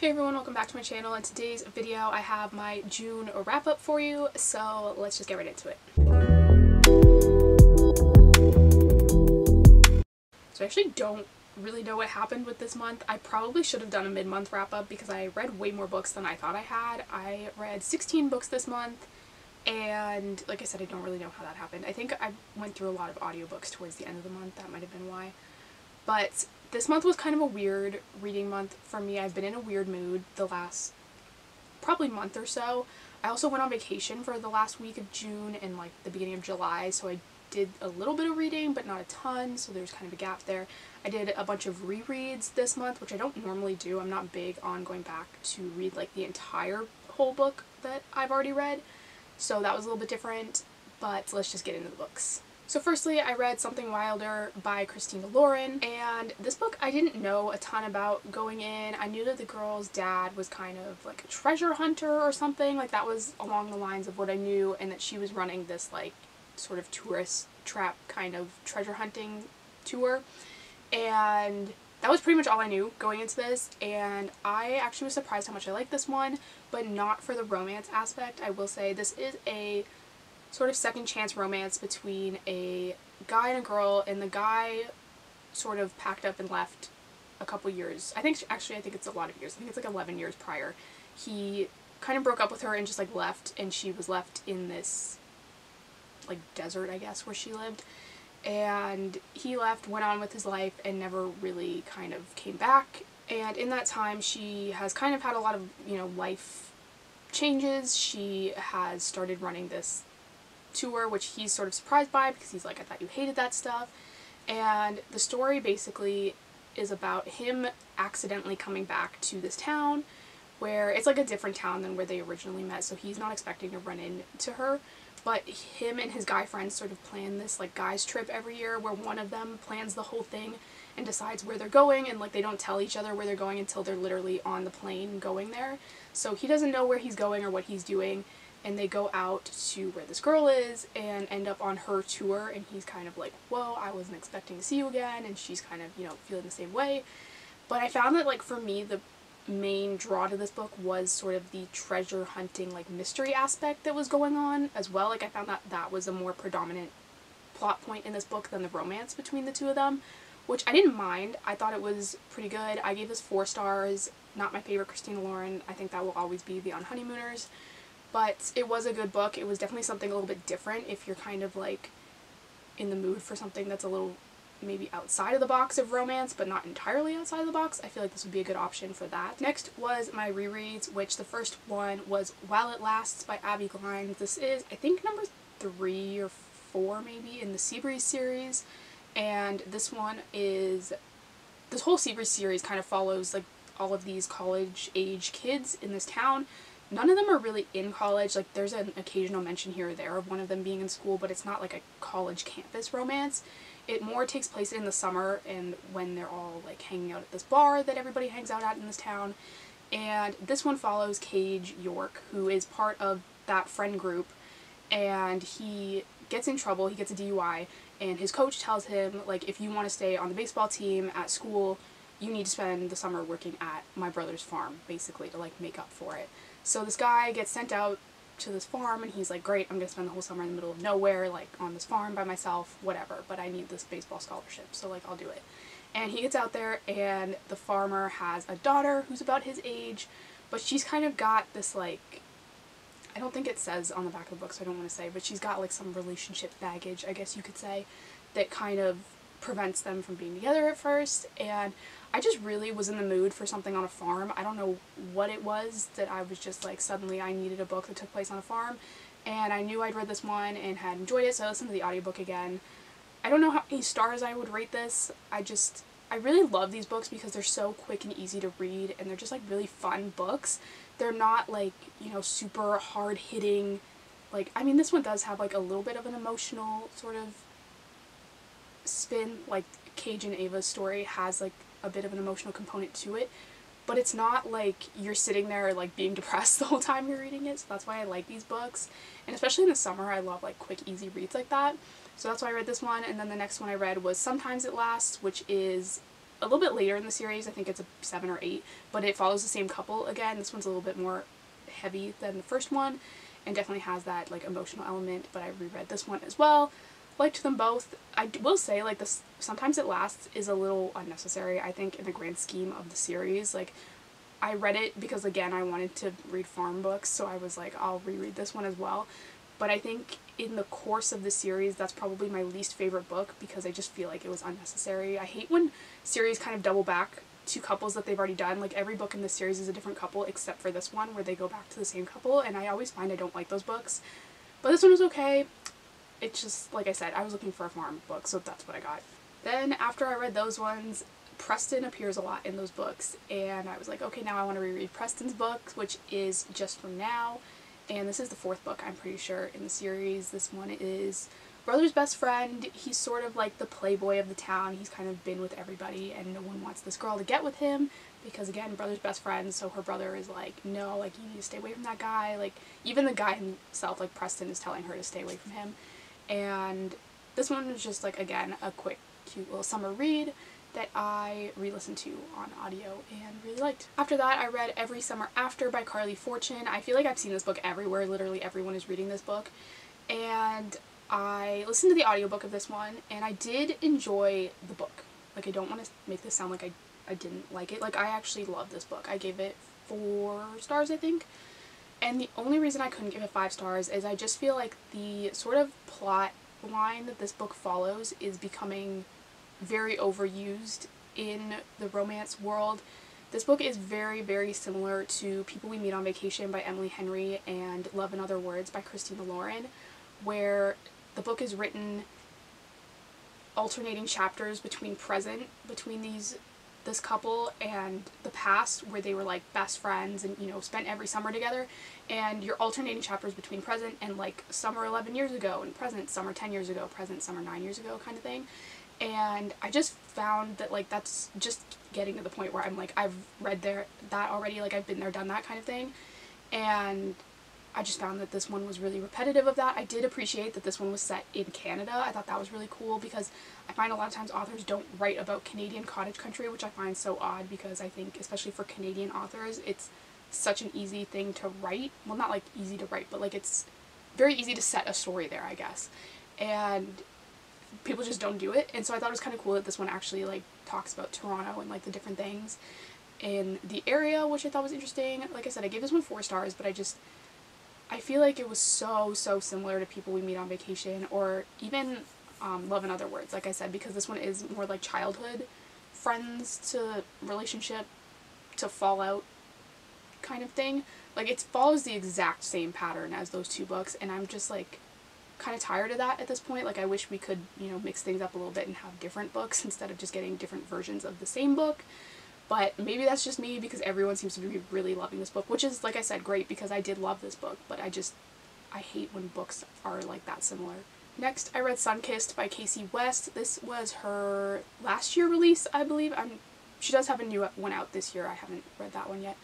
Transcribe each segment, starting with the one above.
Hey everyone, welcome back to my channel. In today's video I have my June wrap up for you, so let's just get right into it. So I actually don't really know what happened with this month. I probably should have done a mid-month wrap up because I read way more books than I thought I had. I read 16 books this month, and like I said, I don't really know how that happened. I think I went through a lot of audiobooks towards the end of the month. That might have been why. But this month was kind of a weird reading month for me. I've been in a weird mood the last probably month or so. I also went on vacation for the last week of June and like the beginning of July, so I did a little bit of reading but not a ton, so there's kind of a gap there. I did a bunch of rereads this month, which I don't normally do. I'm not big on going back to read like the entire whole book that I've already read, so that was a little bit different, but let's just get into the books. So firstly, I read Something Wilder by Christina Lauren, and this book I didn't know a ton about going in. I knew that the girl's dad was kind of like a treasure hunter or something, like that was along the lines of what I knew, and that she was running this like sort of tourist trap kind of treasure hunting tour, and that was pretty much all I knew going into this, and I actually was surprised how much I liked this one, but not for the romance aspect. I will say this is a sort of second chance romance between a guy and a girl, and the guy sort of packed up and left a couple years. I think it's a lot of years. I think it's like 11 years prior. He kind of broke up with her and just like left, and she was left in this like desert, I guess, where she lived. And he left, went on with his life, and never really kind of came back. And in that time, she has kind of had a lot of, life changes. She has started running this tour, which he's sort of surprised by because he's like, I thought you hated that stuff. And the story basically is about him accidentally coming back to this town where it's like a different town than where they originally met, so he's not expecting to run into her, but him and his guy friends sort of plan this like guys trip every year where one of them plans the whole thing and decides where they're going, and like they don't tell each other where they're going until they're literally on the plane going there. So he doesn't know where he's going or what he's doing, and they go out to where this girl is and end up on her tour, and he's kind of like, whoa, I wasn't expecting to see you again, and she's kind of, feeling the same way. But I found that, like, for me, the main draw to this book was sort of the treasure hunting, like, mystery aspect that was going on as well. Like, I found that that was a more predominant plot point in this book than the romance between the two of them, which I didn't mind. I thought it was pretty good. I gave this 4 stars. Not my favorite Christina Lauren. I think that will always be Beyond Honeymooners. But it was a good book. It was definitely something a little bit different if you're kind of like in the mood for something that's a little maybe outside of the box of romance, but not entirely outside of the box. I feel like this would be a good option for that. Next was my rereads, which the first one was While It Lasts by Abby Glines. This is, I think, number 3 or 4 maybe in the Seabreeze series, and this whole Seabreeze series kind of follows like all of these college age kids in this town. None of them are really in college. Like, there's an occasional mention here or there of one of them being in school, but it's not like a college campus romance. It more takes place in the summer and when they're all like hanging out at this bar that everybody hangs out at in this town. And this one follows Cage York, who is part of that friend group, and he gets in trouble. He gets a DUI, and his coach tells him, like, if you want to stay on the baseball team at school, you need to spend the summer working at my brother's farm, basically, to like make up for it. So this guy gets sent out to this farm, and he's like, great, I'm going to spend the whole summer in the middle of nowhere, like on this farm by myself, whatever, but I need this baseball scholarship, so like I'll do it. And he gets out there, and the farmer has a daughter who's about his age, but she's kind of got this like, I don't think it says on the back of the book, so I don't want to say, but she's got like some relationship baggage, I guess you could say, that kind of prevents them from being together at first. And I just really was in the mood for something on a farm. I don't know what it was that I was just like, suddenly I needed a book that took place on a farm, and I knew I'd read this one and had enjoyed it, so I listened to the audiobook again. I don't know how many stars I would rate this. I really love these books because they're so quick and easy to read, and they're just like really fun books. They're not like, super hard hitting. Like, I mean, this one does have like a little bit of an emotional sort of spin. Like, Cage and Ava's story has like a bit of an emotional component to it, but it's not like you're sitting there like being depressed the whole time you're reading it, so that's why I like these books. And especially in the summer, I love like quick, easy reads like that. So that's why I read this one. And then the next one I read was Sometimes It Lasts, which is a little bit later in the series. I think it's a 7 or 8, but it follows the same couple again. This one's a little bit more heavy than the first one and definitely has that like emotional element, but I reread this one as well. Liked them both. I will say, like, this Sometimes It Lasts is a little unnecessary, I think, in the grand scheme of the series. Like, I read it because, again, I wanted to read farm books, so I was like, I'll reread this one as well. But I think in the course of the series, that's probably my least favorite book because I just feel like it was unnecessary. I hate when series kind of double back to couples that they've already done. Like, every book in this series is a different couple except for this one where they go back to the same couple, and I always find I don't like those books. But this one was okay. It's just, like I said, I was looking for a farm book, so that's what I got. Then, after I read those ones, Preston appears a lot in those books, and I was like, okay, now I want to reread Preston's book, which is Just From Now, and this is the 4th book, I'm pretty sure, in the series. This one is brother's best friend. He's sort of like the playboy of the town. He's kind of been with everybody, and no one wants this girl to get with him, because, again, brother's best friend, so her brother is like, no, like, you need to stay away from that guy. Like, even the guy himself, like, Preston is telling her to stay away from him. And this one was just, like, again, a quick, cute little summer read that I re-listened to on audio and really liked. After that, I read Every Summer After by Carly Fortune. I feel like I've seen this book everywhere. Literally everyone is reading this book. And I listened to the audiobook of this one, and I did enjoy the book. Like, I don't want to make this sound like I didn't like it. Like, I actually loved this book. I gave it 4 stars, I think. And the only reason I couldn't give it 5 stars is I just feel like the sort of plot line that this book follows is becoming very overused in the romance world. This book is very, very similar to People We Meet on Vacation by Emily Henry and Love in Other Words by Christina Lauren, where the book is written alternating chapters between this couple and the past, where they were like best friends and, you know, spent every summer together, and you're alternating chapters between present and like summer 11 years ago and present summer 10 years ago, present summer 9 years ago kind of thing. And I just found that, like, that's just getting to the point where I'm like, I've read that already, like, I've been there, done that kind of thing. And I just found that this one was really repetitive of that. I did appreciate that this one was set in Canada. I thought that was really cool because I find a lot of times authors don't write about Canadian cottage country, which I find so odd because I think, especially for Canadian authors, it's such an easy thing to write. Well, not like easy to write, but like it's very easy to set a story there, I guess. And people just don't do it. And so I thought it was kind of cool that this one actually like talks about Toronto and like the different things in the area, which I thought was interesting. Like I said, I gave this one 4 stars, but I feel like it was so similar to People We Meet on Vacation, or even Love in Other Words, like I said, because this one is more like childhood friends to relationship to fallout kind of thing. Like, it follows the exact same pattern as those 2 books, and I'm just like kind of tired of that at this point. Like, I wish we could, you know, mix things up a little bit and have different books instead of just getting different versions of the same book. But maybe that's just me because everyone seems to be really loving this book, which is, like I said, great because I did love this book, but I hate when books are like that similar. Next, I read Sunkissed by Casey West. This was her last year release, I believe. She does have a new one out this year. I haven't read that one yet.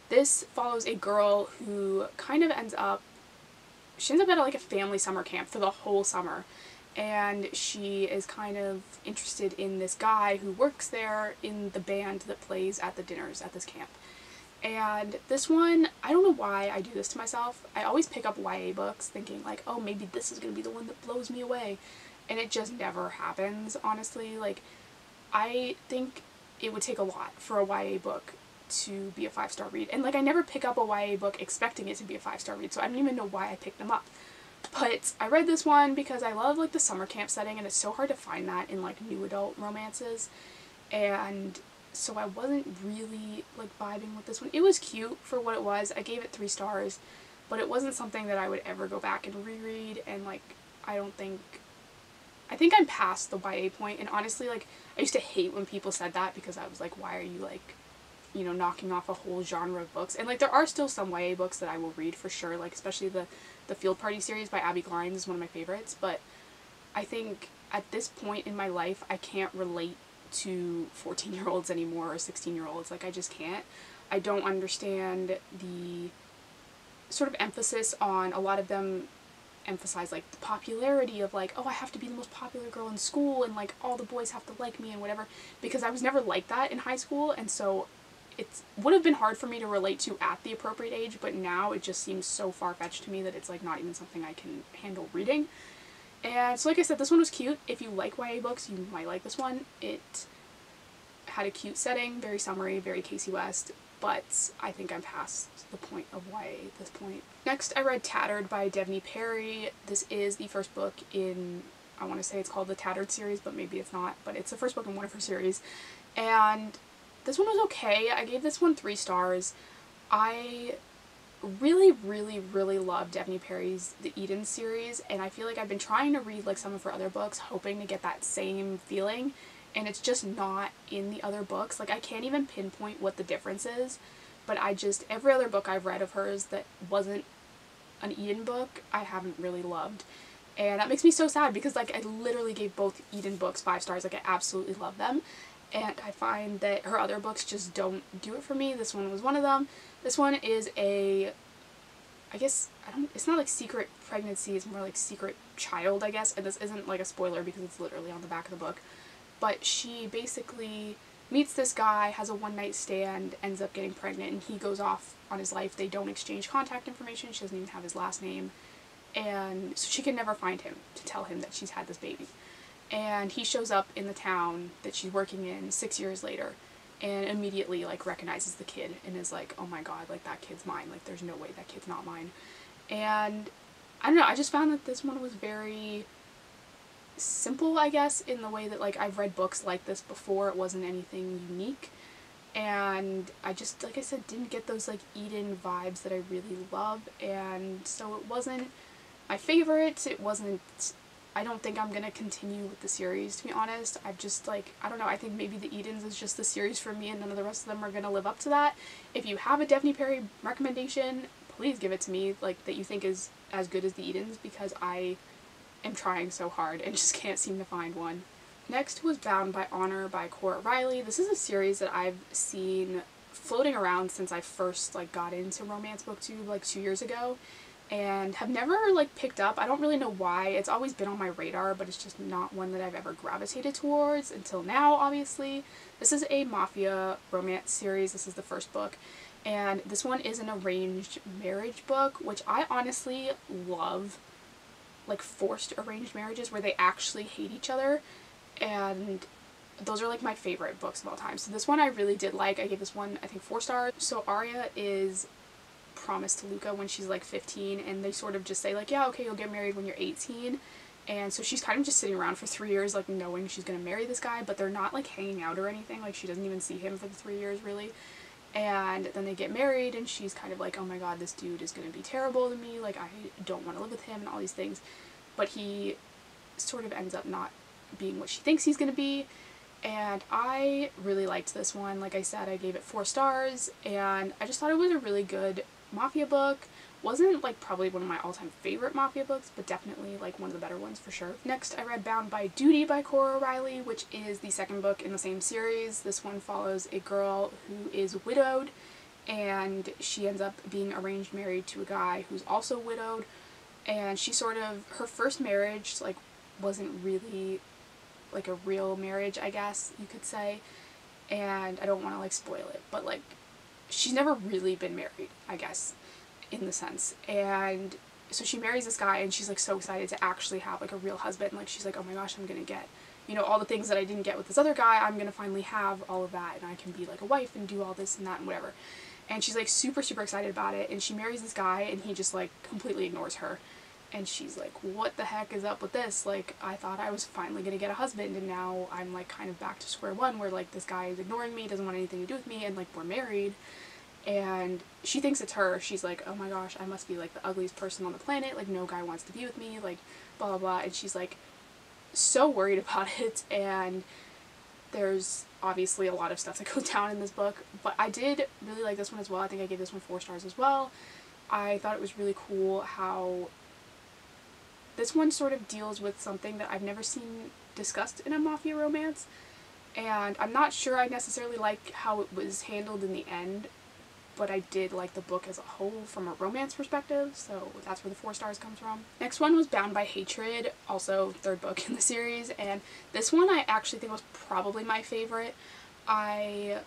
This follows a girl who kind of ends up at like a family summer camp for the whole summer, and she is kind of interested in this guy who works there in the band that plays at the dinners at this camp. And this one, I don't know why I do this to myself. I always pick up YA books thinking like, oh, maybe this is going to be the one that blows me away. And it just never happens, honestly. Like, I think it would take a lot for a YA book to be a 5-star read. And like, I never pick up a YA book expecting it to be a 5-star read, so I don't even know why I picked them up. But I read this one because I love like the summer camp setting, and it's so hard to find that in like new adult romances. And so I wasn't really like vibing with this one. It was cute for what it was. I gave it 3 stars, but it wasn't something that I would ever go back and reread. And like, I think I'm past the YA point. And honestly, like, I used to hate when people said that because I was like, why are you like, you know, knocking off a whole genre of books? And like, there are still some YA books that I will read for sure, like especially the Field Party series by Abby Glines is one of my favorites, but I think at this point in my life I can't relate to 14-year-olds anymore or 16-year-olds. Like, I just can't. I don't understand the sort of emphasis on a lot of them emphasize like the popularity of like, oh, I have to be the most popular girl in school and like all the boys have to like me and whatever, because I was never like that in high school, and so it would have been hard for me to relate to at the appropriate age, but now it just seems so far-fetched to me that it's like not even something I can handle reading. And so like I said, this one was cute. If you like YA books, you might like this one. It had a cute setting, very summery, very Casey West, but I think I'm past the point of YA at this point. Next, I read Tattered by Devney Perry. This is the first book in, I want to say it's called the Tattered series, but maybe it's not, but it's the first book in one of her series. And this one was okay. I gave this one 3 stars. I really love Devney Perry's The Eden series, and I feel like I've been trying to read like some of her other books hoping to get that same feeling, and it's just not in the other books. Like I can't even pinpoint what the difference is, but every other book I've read of hers that wasn't an Eden book I haven't really loved, and that makes me so sad because like I literally gave both Eden books 5 stars. Like I absolutely love them, and I find that her other books just don't do it for me. This one was one of them. This one is it's not like secret pregnancy, it's more like secret child, I guess, and this isn't like a spoiler because it's literally on the back of the book, but she basically meets this guy, has a one-night stand, ends up getting pregnant, and he goes off on his life. They don't exchange contact information, she doesn't even have his last name, and so she can never find him to tell him that she's had this baby. And he shows up in the town that she's working in 6 years later, and immediately like recognizes the kid and is like, oh my god, like that kid's mine, like there's no way that kid's not mine. And I don't know, I just found that this one was very simple, I guess, in the way that like I've read books like this before. It wasn't anything unique, and I just, like I said, didn't get those like Eden vibes that I really love, and so it wasn't my favorite. It wasn't, I don't think I'm gonna continue with the series, to be honest. I've just like, I don't know, I think maybe the Edens is just the series for me and none of the rest of them are gonna live up to that. If you have a Devney Perry recommendation, please give it to me, like that you think is as good as the Edens, because I am trying so hard and just can't seem to find one. Next was Bound by Honor by Cora Riley. This is a series that I've seen floating around since I first like got into romance booktube like 2 years ago, and have never like picked up. I don't really know why. It's always been on my radar, but it's just not one that I've ever gravitated towards until now, obviously. This is a mafia romance series. This is the first book, and this one is an arranged marriage book, which I honestly love, like forced arranged marriages where they actually hate each other, and those are like my favorite books of all time. So this one I really did like. I gave this one, I think, 4 stars. So Arya is promised to Luca when she's like 15, and they sort of just say like, yeah, okay, you'll get married when you're 18, and so she's kind of just sitting around for 3 years like knowing she's gonna marry this guy, but they're not like hanging out or anything. Like she doesn't even see him for the 3 years really, and then they get married and she's kind of like, oh my god, this dude is gonna be terrible to me, like I don't want to live with him and all these things, but he sort of ends up not being what she thinks he's gonna be. And I really liked this one. Like I said, I gave it 4 stars, and I just thought it was a really good mafia book. Wasn't like probably one of my all-time favorite mafia books, but definitely like one of the better ones for sure. Next, I read Bound by Duty by Cora Riley, which is the second book in the same series. This one follows a girl who is widowed, and she ends up being arranged married to a guy who's also widowed, and she sort of, her first marriage like wasn't really like a real marriage, I guess you could say, and I don't want to like spoil it, but like she's never really been married, I guess, in the sense. And so she marries this guy and she's like so excited to actually have like a real husband. Like she's like, oh my gosh, I'm gonna get, you know, all the things that I didn't get with this other guy, I'm gonna finally have all of that, and I can be like a wife and do all this and that and whatever. And she's like super excited about it, and she marries this guy and he just like completely ignores her. And she's like, what the heck is up with this? Like, I thought I was finally gonna get a husband, and now I'm like kind of back to square one where like this guy is ignoring me, doesn't want anything to do with me, and like we're married. And she thinks it's her. She's like, oh my gosh, I must be like the ugliest person on the planet, like no guy wants to be with me, like blah blah blah. And she's like so worried about it, and there's obviously a lot of stuff that goes down in this book, but I did really like this one as well. I think I gave this one 4 stars as well. I thought it was really cool how this one sort of deals with something that I've never seen discussed in a mafia romance, and I'm not sure I necessarily like how it was handled in the end, but I did like the book as a whole from a romance perspective, so that's where the 4 stars comes from. Next one was Bound by Hatred, also 3rd book in the series, and this one I actually think was probably my favorite. I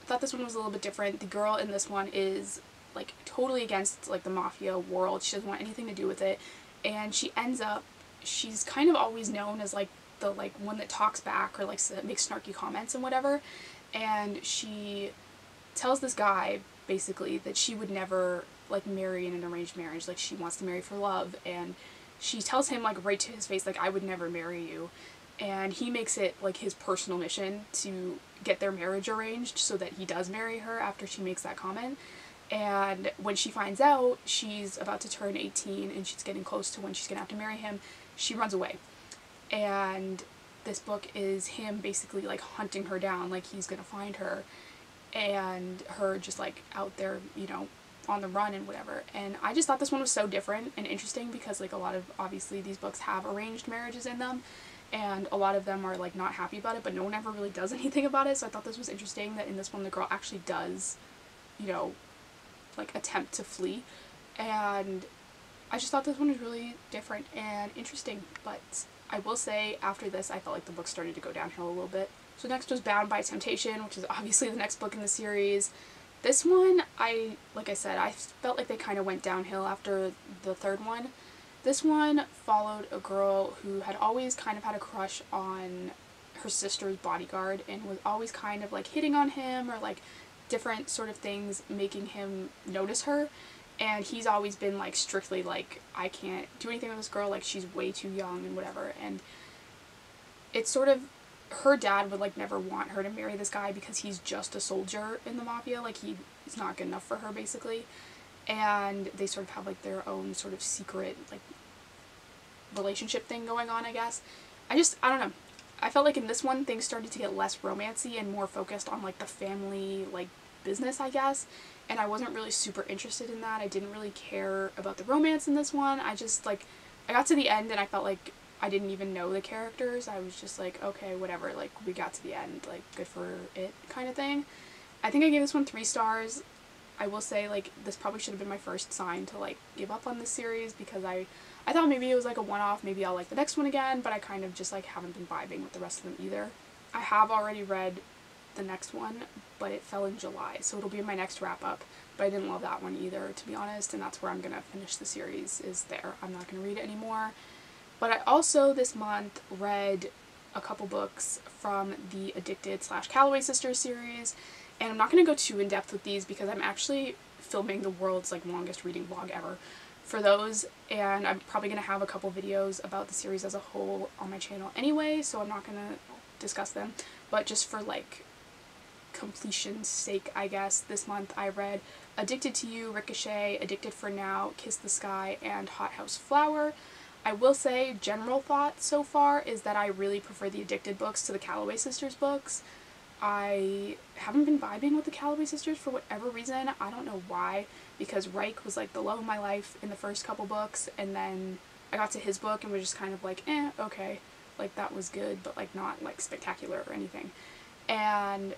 thought this one was a little bit different. The girl in this one is like totally against like the mafia world. She doesn't want anything to do with it, and she's kind of always known as like the one that talks back or like makes snarky comments and whatever, and she tells this guy basically that she would never like marry in an arranged marriage, like she wants to marry for love, and she tells him like right to his face like, I would never marry you, and he makes it like his personal mission to get their marriage arranged so that he does marry her after she makes that comment. And when she finds out she's about to turn 18 and she's getting close to when she's gonna have to marry him, she runs away. And this book is him basically like hunting her down, like he's gonna find her, and her just like out there, you know, on the run and whatever. And I just thought this one was so different and interesting because like a lot of, obviously these books have arranged marriages in them, and a lot of them are like not happy about it, but no one ever really does anything about it. So I thought this was interesting that in this one the girl actually does, you know, like attempt to flee, and I just thought this one was really different and interesting. But I will say after this I felt like the book started to go downhill a little bit. So next was Bound by Temptation, which is obviously the next book in the series. This one, like I said, I felt like they kind of went downhill after the 3rd one. This one followed a girl who had always kind of had a crush on her sister's bodyguard and was always kind of like hitting on him or like different sort of things making him notice her, and he's always been like strictly like, I can't do anything with this girl, like she's way too young and whatever. And it's sort of, her dad would like never want her to marry this guy because he's just a soldier in the mafia, like he's not good enough for her basically, and they sort of have like their own sort of secret like relationship thing going on, I guess. I don't know. I felt like in this one things started to get less romancy and more focused on like the family like business, I guess, and I wasn't really super interested in that. I didn't really care about the romance in this one. I just like, I got to the end and I felt like I didn't even know the characters. I was just like, okay, whatever, like we got to the end, like good for it kind of thing. I think I gave this one 3 stars. I will say like this probably should have been my first sign to like give up on this series because I thought maybe it was like a one-off, maybe I'll like the next one again, but I kind of just like haven't been vibing with the rest of them either. I have already read the next one, but it fell in July, so it'll be my next wrap-up, but I didn't love that one either, to be honest, and that's where I'm gonna finish the series, is there. I'm not gonna read it anymore. But I also this month read a couple books from the Addicted / Callaway Sisters series, and I'm not gonna go too in depth with these because I'm actually filming the world's like longest reading vlog ever for those, and I'm probably going to have a couple videos about the series as a whole on my channel anyway, so I'm not going to discuss them, but just for like completion's sake, I guess, this month I read Addicted to You, Ricochet, Addicted for Now, Kiss the Sky, and Hothouse Flower. I will say, general thought so far is that I really prefer the Addicted books to the Callaway Sisters books. I haven't been vibing with the Callaway Sisters for whatever reason. I don't know why, because Reich was like the love of my life in the first couple books, and then I got to his book and was just kind of like, okay, like that was good, but like not like spectacular or anything. And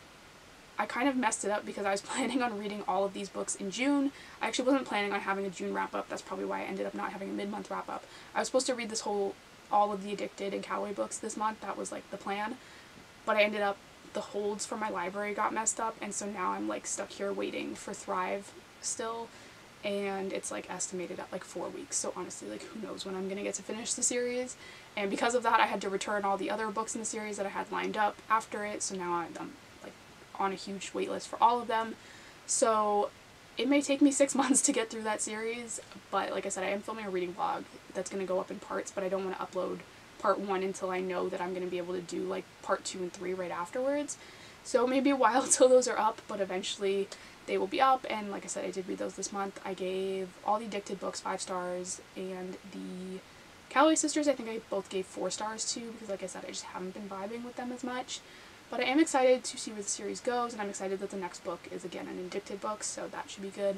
I kind of messed it up because I was planning on reading all of these books in June. I actually wasn't planning on having a June wrap-up. That's probably why I ended up not having a mid-month wrap-up. I was supposed to read all of the Addicted and Callaway books this month. That was like the plan. But I ended up, the holds for my library got messed up, and so now I'm like stuck here waiting for Thrive still, and it's like estimated at like 4 weeks, so honestly like who knows when I'm gonna get to finish the series. And because of that I had to return all the other books in the series that I had lined up after it, so now I'm like on a huge wait list for all of them. So it may take me 6 months to get through that series, but like I said, I am filming a reading vlog that's going to go up in parts, but I don't want to upload part 1 until I know that I'm going to be able to do like part 2 and 3 right afterwards. So maybe a while till those are up, but eventually they will be up. And like I said, I did read those this month. I gave all the Addicted books 5 stars, and the Callaway Sisters I think I both gave 4 stars to, because like I said, I just haven't been vibing with them as much. But I am excited to see where the series goes, and I'm excited that the next book is again an Addicted book, so that should be good.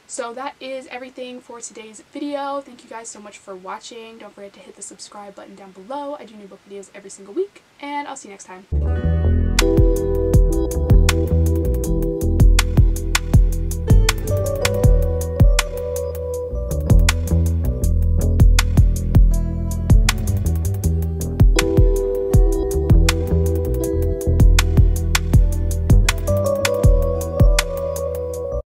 So that is everything for today's video. Thank you guys so much for watching. Don't forget to hit the subscribe button down below. I do new book videos every single week, and I'll see you next time.